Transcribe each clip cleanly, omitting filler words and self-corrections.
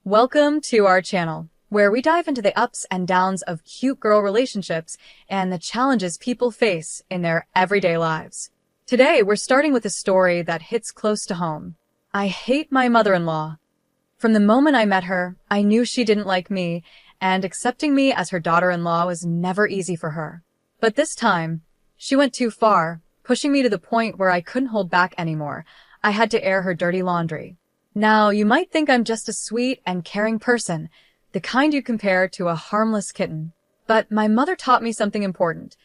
Welcome to our channel, where we dive into the ups and downs of cute girl relationships and the challenges people face in their everyday lives. Today, we're starting with a story that hits close to home. I hate my mother-in-law. From the moment I met her, I knew she didn't like me, and accepting me as her daughter-in-law was never easy for her. But this time, she went too far, pushing me to the point where I couldn't hold back anymore. I had to air her dirty laundry. Now, you might think I'm just a sweet and caring person, the kind you compare to a harmless kitten. But my mother taught me something important.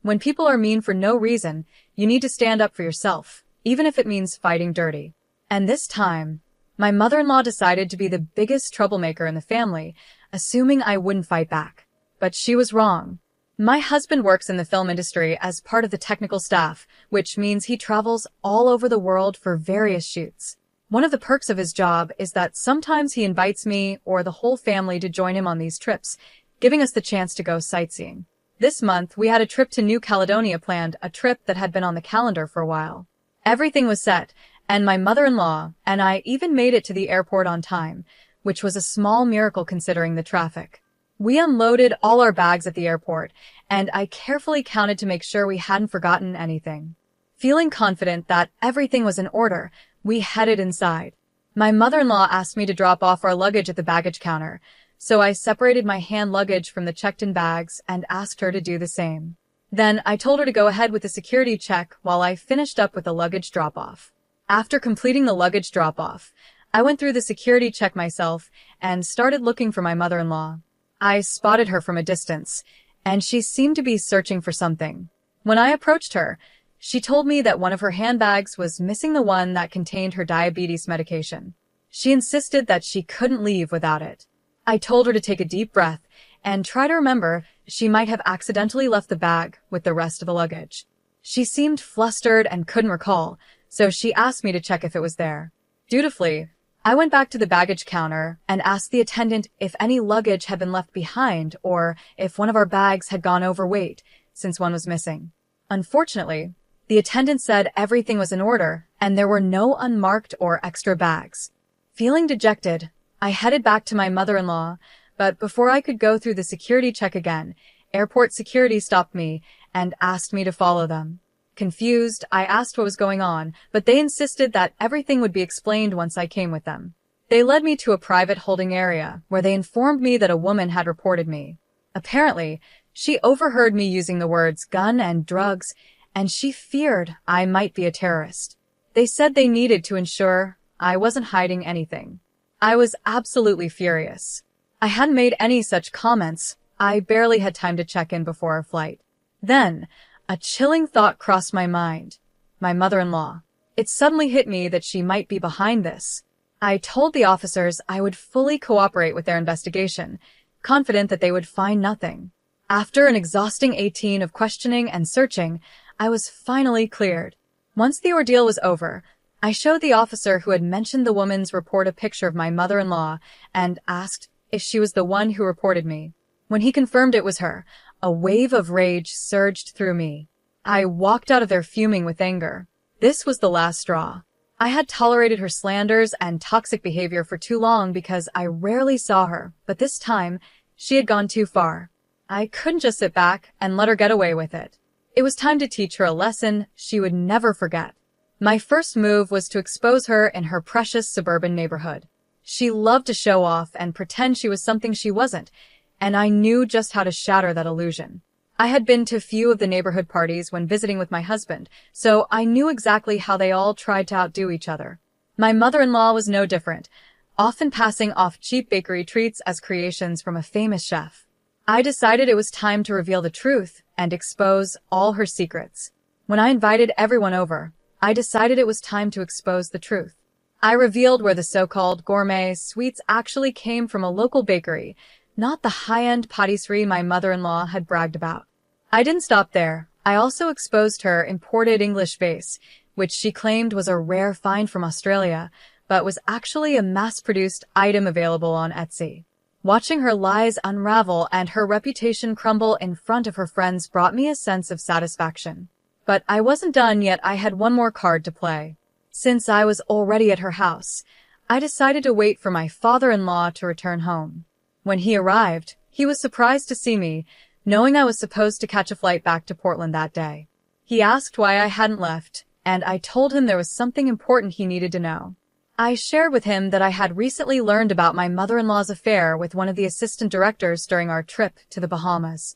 When people are mean for no reason, you need to stand up for yourself, even if it means fighting dirty. And this time, my mother-in-law decided to be the biggest troublemaker in the family, assuming I wouldn't fight back. But she was wrong. My husband works in the film industry as part of the technical staff, which means he travels all over the world for various shoots. One of the perks of his job is that sometimes he invites me or the whole family to join him on these trips, giving us the chance to go sightseeing. This month, we had a trip to New Caledonia planned, a trip that had been on the calendar for a while. Everything was set, and my mother-in-law and I even made it to the airport on time, which was a small miracle considering the traffic. We unloaded all our bags at the airport, and I carefully counted to make sure we hadn't forgotten anything. Feeling confident that everything was in order, we headed inside. My mother-in-law asked me to drop off our luggage at the baggage counter, so I separated my hand luggage from the checked-in bags and asked her to do the same. Then I told her to go ahead with the security check while I finished up with the luggage drop-off. After completing the luggage drop-off, I went through the security check myself and started looking for my mother-in-law. I spotted her from a distance, and she seemed to be searching for something. When I approached her, she told me that one of her handbags was missing, the one that contained her diabetes medication. She insisted that she couldn't leave without it. I told her to take a deep breath and try to remember she might have accidentally left the bag with the rest of the luggage. She seemed flustered and couldn't recall, so she asked me to check if it was there. Dutifully, I went back to the baggage counter and asked the attendant if any luggage had been left behind or if one of our bags had gone overweight, since one was missing. Unfortunately, the attendant said everything was in order, and there were no unmarked or extra bags. Feeling dejected, I headed back to my mother-in-law, but before I could go through the security check again, airport security stopped me and asked me to follow them. Confused, I asked what was going on, but they insisted that everything would be explained once I came with them. They led me to a private holding area, where they informed me that a woman had reported me. Apparently, she overheard me using the words gun and drugs, and she feared I might be a terrorist. They said they needed to ensure I wasn't hiding anything. I was absolutely furious. I hadn't made any such comments. I barely had time to check in before our flight. Then, a chilling thought crossed my mind. My mother-in-law. It suddenly hit me that she might be behind this. I told the officers I would fully cooperate with their investigation, confident that they would find nothing. After an exhausting 18 of questioning and searching, I was finally cleared. Once the ordeal was over, I showed the officer who had mentioned the woman's report a picture of my mother-in-law and asked if she was the one who reported me. When he confirmed it was her, a wave of rage surged through me. I walked out of there fuming with anger. This was the last straw. I had tolerated her slanders and toxic behavior for too long because I rarely saw her, but this time, she had gone too far. I couldn't just sit back and let her get away with it. It was time to teach her a lesson she would never forget. My first move was to expose her in her precious suburban neighborhood. She loved to show off and pretend she was something she wasn't, and I knew just how to shatter that illusion. I had been to few of the neighborhood parties when visiting with my husband, so I knew exactly how they all tried to outdo each other. My mother-in-law was no different, often passing off cheap bakery treats as creations from a famous chef. I decided it was time to reveal the truth and expose all her secrets. When I invited everyone over, I decided it was time to expose the truth. I revealed where the so-called gourmet sweets actually came from, a local bakery, not the high-end patisserie my mother-in-law had bragged about. I didn't stop there. I also exposed her imported English vase, which she claimed was a rare find from Australia, but was actually a mass-produced item available on Etsy. Watching her lies unravel and her reputation crumble in front of her friends brought me a sense of satisfaction. But I wasn't done yet. I had one more card to play. Since I was already at her house, I decided to wait for my father-in-law to return home. When he arrived, he was surprised to see me, knowing I was supposed to catch a flight back to Portland that day. He asked why I hadn't left, and I told him there was something important he needed to know. I shared with him that I had recently learned about my mother-in-law's affair with one of the assistant directors during our trip to the Bahamas.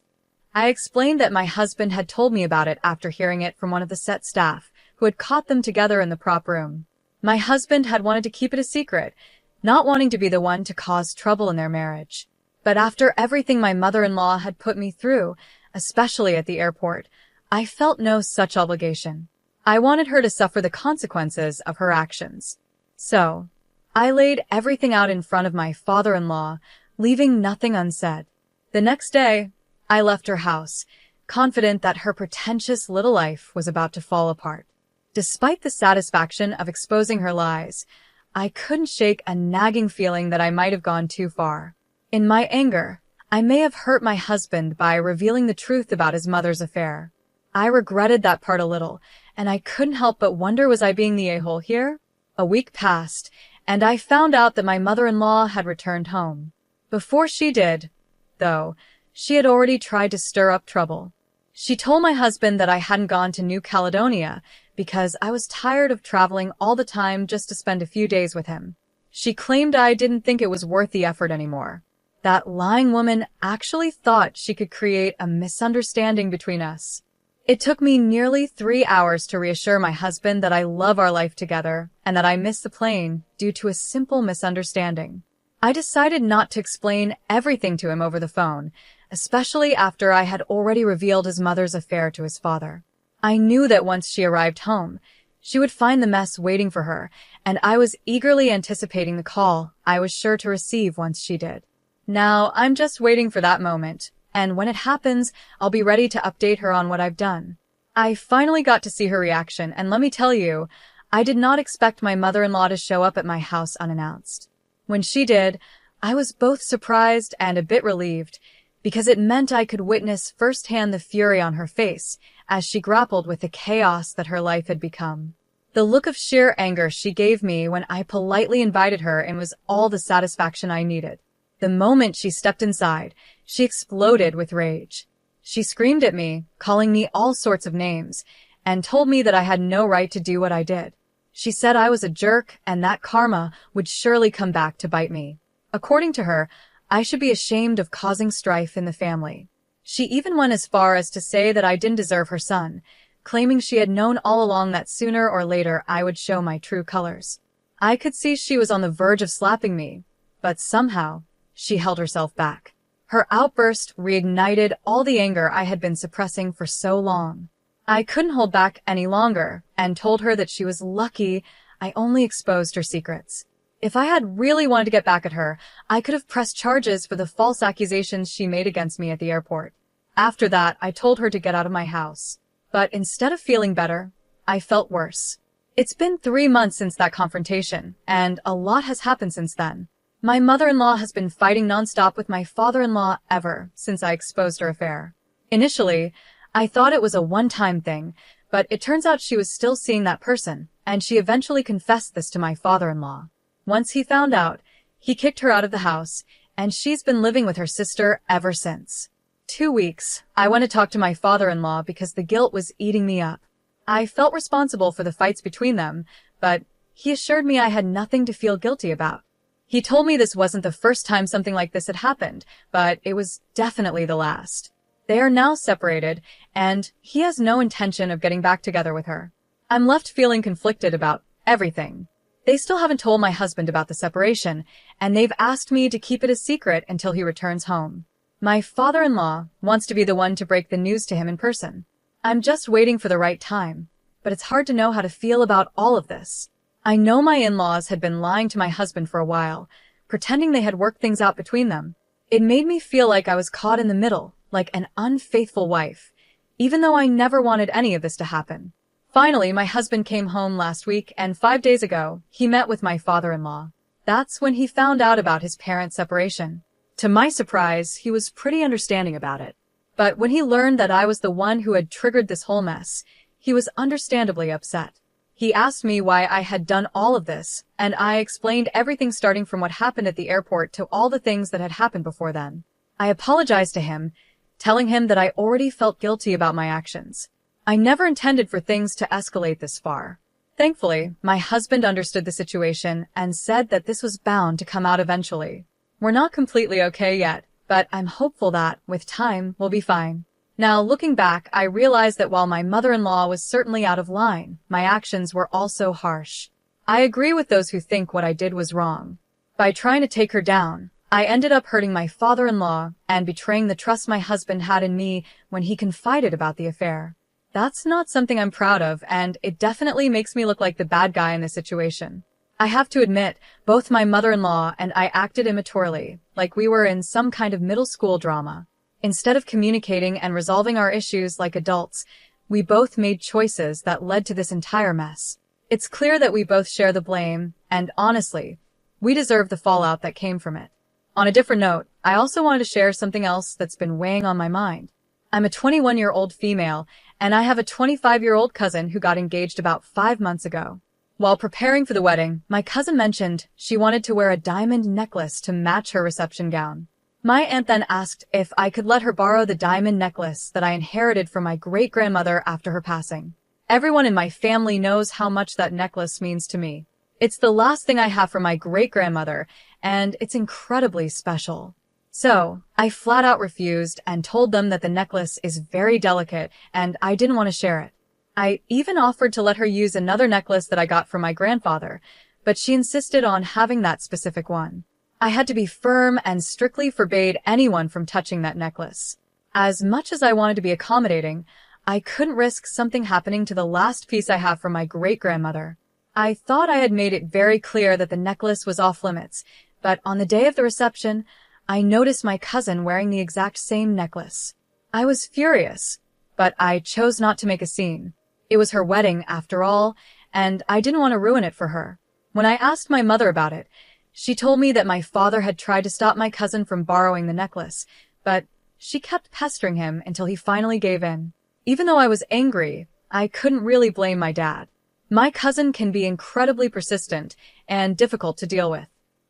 I explained that my husband had told me about it after hearing it from one of the set staff, who had caught them together in the prop room. My husband had wanted to keep it a secret, not wanting to be the one to cause trouble in their marriage. But after everything my mother-in-law had put me through, especially at the airport, I felt no such obligation. I wanted her to suffer the consequences of her actions. So, I laid everything out in front of my father-in-law, leaving nothing unsaid. The next day, I left her house, confident that her pretentious little life was about to fall apart. Despite the satisfaction of exposing her lies, I couldn't shake a nagging feeling that I might have gone too far. In my anger, I may have hurt my husband by revealing the truth about his mother's affair. I regretted that part a little, and I couldn't help but wonder, was I being the a-hole here? A week passed, and I found out that my mother-in-law had returned home. Before she did, though, she had already tried to stir up trouble. She told my husband that I hadn't gone to New Caledonia because I was tired of traveling all the time just to spend a few days with him. She claimed I didn't think it was worth the effort anymore. That lying woman actually thought she could create a misunderstanding between us. It took me nearly 3 hours to reassure my husband that I love our life together and that I missed the plane due to a simple misunderstanding. I decided not to explain everything to him over the phone, especially after I had already revealed his mother's affair to his father. I knew that once she arrived home, she would find the mess waiting for her, and I was eagerly anticipating the call I was sure to receive once she did. Now, I'm just waiting for that moment, and when it happens, I'll be ready to update her on what I've done. I finally got to see her reaction, and let me tell you, I did not expect my mother-in-law to show up at my house unannounced. When she did, I was both surprised and a bit relieved, because it meant I could witness firsthand the fury on her face as she grappled with the chaos that her life had become. The look of sheer anger she gave me when I politely invited her in was all the satisfaction I needed. The moment she stepped inside, she exploded with rage. She screamed at me, calling me all sorts of names, and told me that I had no right to do what I did. She said I was a jerk and that karma would surely come back to bite me. According to her, I should be ashamed of causing strife in the family. She even went as far as to say that I didn't deserve her son, claiming she had known all along that sooner or later I would show my true colors. I could see she was on the verge of slapping me, but somehow she held herself back. Her outburst reignited all the anger I had been suppressing for so long. I couldn't hold back any longer and told her that she was lucky I only exposed her secrets. If I had really wanted to get back at her, I could have pressed charges for the false accusations she made against me at the airport. After that, I told her to get out of my house. But instead of feeling better, I felt worse. It's been 3 months since that confrontation, and a lot has happened since then. My mother-in-law has been fighting nonstop with my father-in-law ever since I exposed her affair. Initially, I thought it was a one-time thing, but it turns out she was still seeing that person, and she eventually confessed this to my father-in-law. Once he found out, he kicked her out of the house, and she's been living with her sister ever since. 2 weeks, I went to talk to my father-in-law because the guilt was eating me up. I felt responsible for the fights between them, but he assured me I had nothing to feel guilty about. He told me this wasn't the first time something like this had happened, but it was definitely the last. They are now separated, and he has no intention of getting back together with her. I'm left feeling conflicted about everything. They still haven't told my husband about the separation, and they've asked me to keep it a secret until he returns home. My father-in-law wants to be the one to break the news to him in person. I'm just waiting for the right time, but it's hard to know how to feel about all of this. I know my in-laws had been lying to my husband for a while, pretending they had worked things out between them. It made me feel like I was caught in the middle, like an unfaithful wife, even though I never wanted any of this to happen. Finally, my husband came home last week, and 5 days ago, he met with my father-in-law. That's when he found out about his parents' separation. To my surprise, he was pretty understanding about it. But when he learned that I was the one who had triggered this whole mess, he was understandably upset. He asked me why I had done all of this, and I explained everything starting from what happened at the airport to all the things that had happened before then. I apologized to him, telling him that I already felt guilty about my actions. I never intended for things to escalate this far. Thankfully, my husband understood the situation and said that this was bound to come out eventually. We're not completely okay yet, but I'm hopeful that, with time, we'll be fine. Now, looking back, I realized that while my mother-in-law was certainly out of line, my actions were also harsh. I agree with those who think what I did was wrong. By trying to take her down, I ended up hurting my father-in-law and betraying the trust my husband had in me when he confided about the affair. That's not something I'm proud of, and it definitely makes me look like the bad guy in this situation. I have to admit, both my mother-in-law and I acted immaturely, like we were in some kind of middle school drama. Instead of communicating and resolving our issues like adults, we both made choices that led to this entire mess. It's clear that we both share the blame, and honestly, we deserve the fallout that came from it. On a different note, I also wanted to share something else that's been weighing on my mind. I'm a 21-year-old female, and I have a 25-year-old cousin who got engaged about 5 months ago. While preparing for the wedding, my cousin mentioned she wanted to wear a diamond necklace to match her reception gown. My aunt then asked if I could let her borrow the diamond necklace that I inherited from my great-grandmother after her passing. Everyone in my family knows how much that necklace means to me. It's the last thing I have from my great-grandmother, and it's incredibly special. So, I flat out refused and told them that the necklace is very delicate and I didn't want to share it. I even offered to let her use another necklace that I got from my grandfather, but she insisted on having that specific one. I had to be firm and strictly forbade anyone from touching that necklace. As much as I wanted to be accommodating, I couldn't risk something happening to the last piece I have from my great-grandmother. I thought I had made it very clear that the necklace was off limits, but on the day of the reception, I noticed my cousin wearing the exact same necklace. I was furious, but I chose not to make a scene. It was her wedding, after all, and I didn't want to ruin it for her. When I asked my mother about it, she told me that my father had tried to stop my cousin from borrowing the necklace, but she kept pestering him until he finally gave in. Even though I was angry, I couldn't really blame my dad. My cousin can be incredibly persistent and difficult to deal with.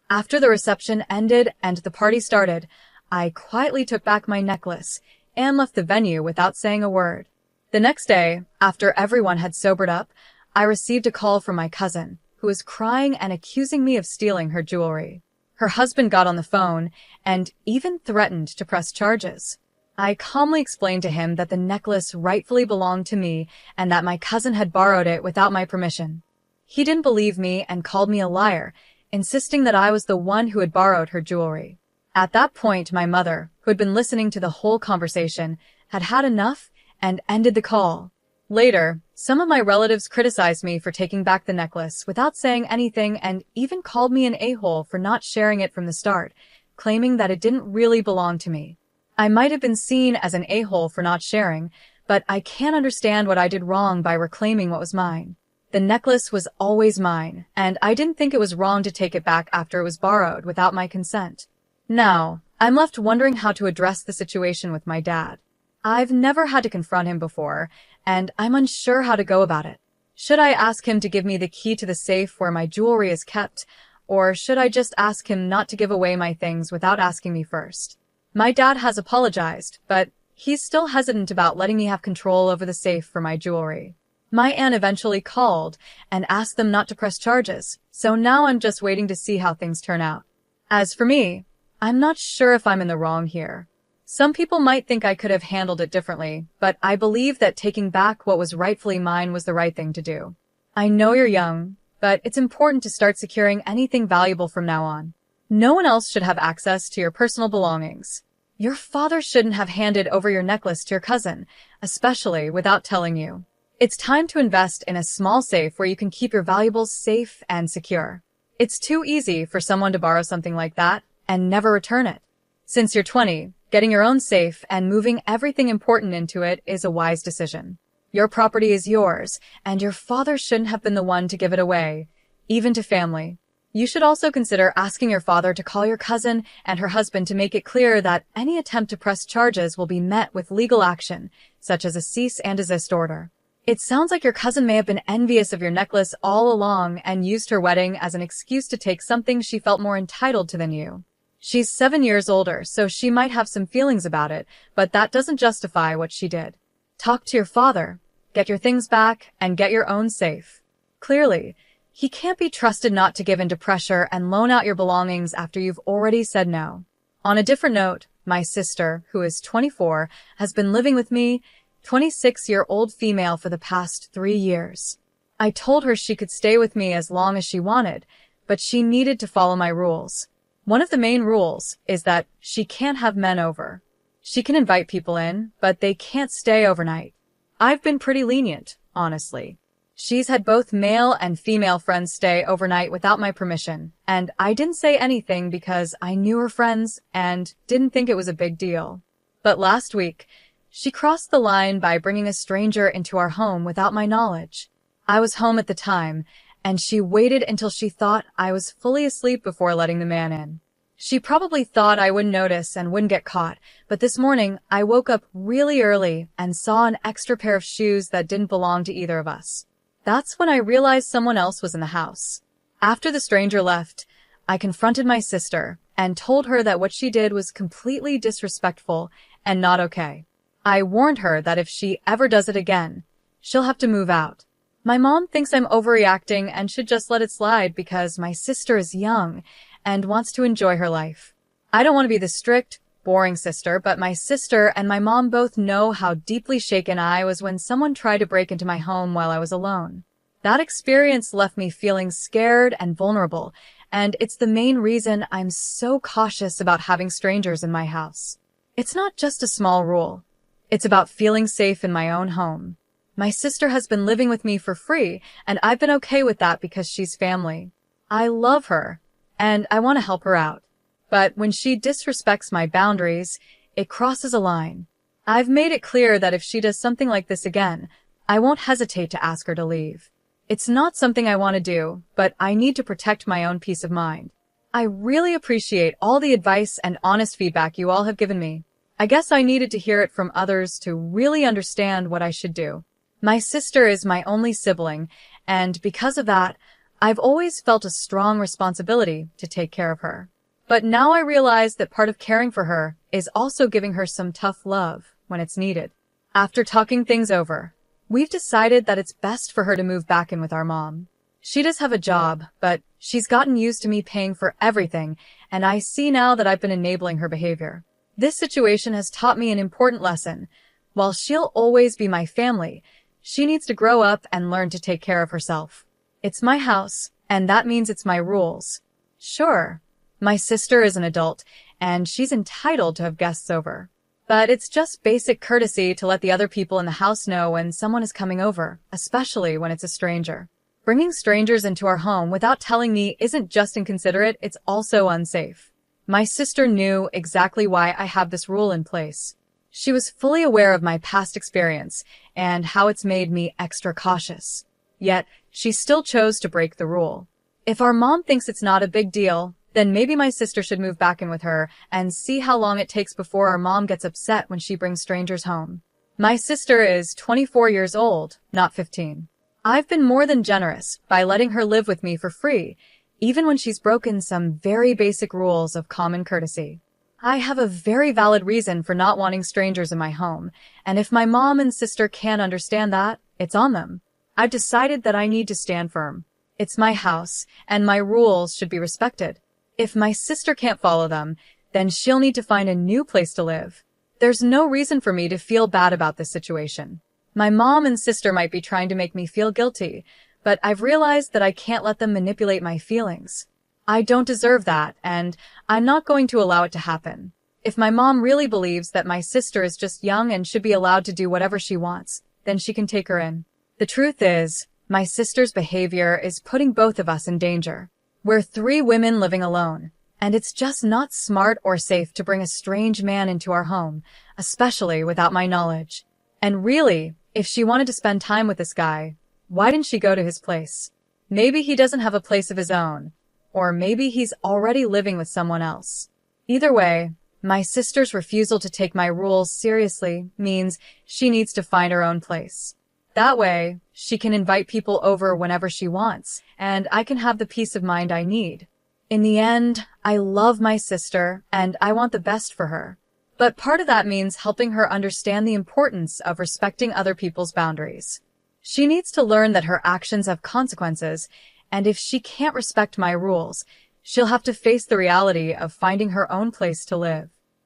After the reception ended and the party started, I quietly took back my necklace and left the venue without saying a word. The next day, after everyone had sobered up, I received a call from my cousin, who was crying and accusing me of stealing her jewelry. Her husband got on the phone and even threatened to press charges. I calmly explained to him that the necklace rightfully belonged to me and that my cousin had borrowed it without my permission. He didn't believe me and called me a liar, insisting that I was the one who had borrowed her jewelry. At that point, my mother, who had been listening to the whole conversation, had had enough and ended the call. Later, some of my relatives criticized me for taking back the necklace without saying anything and even called me an a-hole for not sharing it from the start, claiming that it didn't really belong to me. I might have been seen as an a-hole for not sharing, but I can't understand what I did wrong by reclaiming what was mine. The necklace was always mine, and I didn't think it was wrong to take it back after it was borrowed without my consent. Now, I'm left wondering how to address the situation with my dad. I've never had to confront him before, and I'm unsure how to go about it. Should I ask him to give me the key to the safe where my jewelry is kept, or should I just ask him not to give away my things without asking me first? My dad has apologized, but he's still hesitant about letting me have control over the safe for my jewelry. My aunt eventually called and asked them not to press charges, so now I'm just waiting to see how things turn out. As for me, I'm not sure if I'm in the wrong here. Some people might think I could have handled it differently, but I believe that taking back what was rightfully mine was the right thing to do. I know you're young, but it's important to start securing anything valuable from now on. No one else should have access to your personal belongings. Your father shouldn't have handed over your necklace to your cousin, especially without telling you. It's time to invest in a small safe where you can keep your valuables safe and secure. It's too easy for someone to borrow something like that and never return it. Since you're 20, getting your own safe and moving everything important into it is a wise decision. Your property is yours, and your father shouldn't have been the one to give it away, even to family. You should also consider asking your father to call your cousin and her husband to make it clear that any attempt to press charges will be met with legal action, such as a cease and desist order. It sounds like your cousin may have been envious of your necklace all along and used her wedding as an excuse to take something she felt more entitled to than you. She's 7 years older, so she might have some feelings about it, but that doesn't justify what she did. Talk to your father, get your things back, and get your own safe. Clearly, he can't be trusted not to give in to pressure and loan out your belongings after you've already said no. On a different note, my sister, who is 24, has been living with me, 26-year-old female, for the past 3 years. I told her she could stay with me as long as she wanted, but she needed to follow my rules. One of the main rules is that she can't have men over. She can invite people in, but they can't stay overnight. I've been pretty lenient, honestly. She's had both male and female friends stay overnight without my permission, and I didn't say anything because I knew her friends and didn't think it was a big deal. But last week, she crossed the line by bringing a stranger into our home without my knowledge. I was home at the time, and she waited until she thought I was fully asleep before letting the man in. She probably thought I wouldn't notice and wouldn't get caught, but this morning I woke up really early and saw an extra pair of shoes that didn't belong to either of us. That's when I realized someone else was in the house. After the stranger left, I confronted my sister and told her that what she did was completely disrespectful and not okay. I warned her that if she ever does it again, she'll have to move out. My mom thinks I'm overreacting and should just let it slide because my sister is young and wants to enjoy her life. I don't want to be the strict, boring sister, but my sister and my mom both know how deeply shaken I was when someone tried to break into my home while I was alone. That experience left me feeling scared and vulnerable, and it's the main reason I'm so cautious about having strangers in my house. It's not just a small rule. It's about feeling safe in my own home. My sister has been living with me for free, and I've been okay with that because she's family. I love her, and I want to help her out. But when she disrespects my boundaries, it crosses a line. I've made it clear that if she does something like this again, I won't hesitate to ask her to leave. It's not something I want to do, but I need to protect my own peace of mind. I really appreciate all the advice and honest feedback you all have given me. I guess I needed to hear it from others to really understand what I should do. My sister is my only sibling, and because of that, I've always felt a strong responsibility to take care of her. But now I realize that part of caring for her is also giving her some tough love when it's needed. After talking things over, we've decided that it's best for her to move back in with our mom. She does have a job, but she's gotten used to me paying for everything, and I see now that I've been enabling her behavior. This situation has taught me an important lesson. While she'll always be my family, she needs to grow up and learn to take care of herself. It's my house, and that means it's my rules. Sure, my sister is an adult, and she's entitled to have guests over. But it's just basic courtesy to let the other people in the house know when someone is coming over, especially when it's a stranger. Bringing strangers into our home without telling me isn't just inconsiderate, it's also unsafe. My sister knew exactly why I have this rule in place. She was fully aware of my past experience and how it's made me extra cautious. Yet, she still chose to break the rule. If our mom thinks it's not a big deal, then maybe my sister should move back in with her and see how long it takes before our mom gets upset when she brings strangers home. My sister is 24 years old, not 15. I've been more than generous by letting her live with me for free, even when she's broken some very basic rules of common courtesy. I have a very valid reason for not wanting strangers in my home, and if my mom and sister can't understand that, it's on them. I've decided that I need to stand firm. It's my house, and my rules should be respected. If my sister can't follow them, then she'll need to find a new place to live. There's no reason for me to feel bad about this situation. My mom and sister might be trying to make me feel guilty, but I've realized that I can't let them manipulate my feelings. I don't deserve that, and I'm not going to allow it to happen. If my mom really believes that my sister is just young and should be allowed to do whatever she wants, then she can take her in. The truth is, my sister's behavior is putting both of us in danger. We're 3 women living alone, and it's just not smart or safe to bring a strange man into our home, especially without my knowledge. And really, if she wanted to spend time with this guy, why didn't she go to his place? Maybe he doesn't have a place of his own. Or maybe he's already living with someone else. Either way, my sister's refusal to take my rules seriously means she needs to find her own place. That way, she can invite people over whenever she wants, and I can have the peace of mind I need. In the end, I love my sister, and I want the best for her. But part of that means helping her understand the importance of respecting other people's boundaries. She needs to learn that her actions have consequences, and if she can't respect my rules, she'll have to face the reality of finding her own place to live.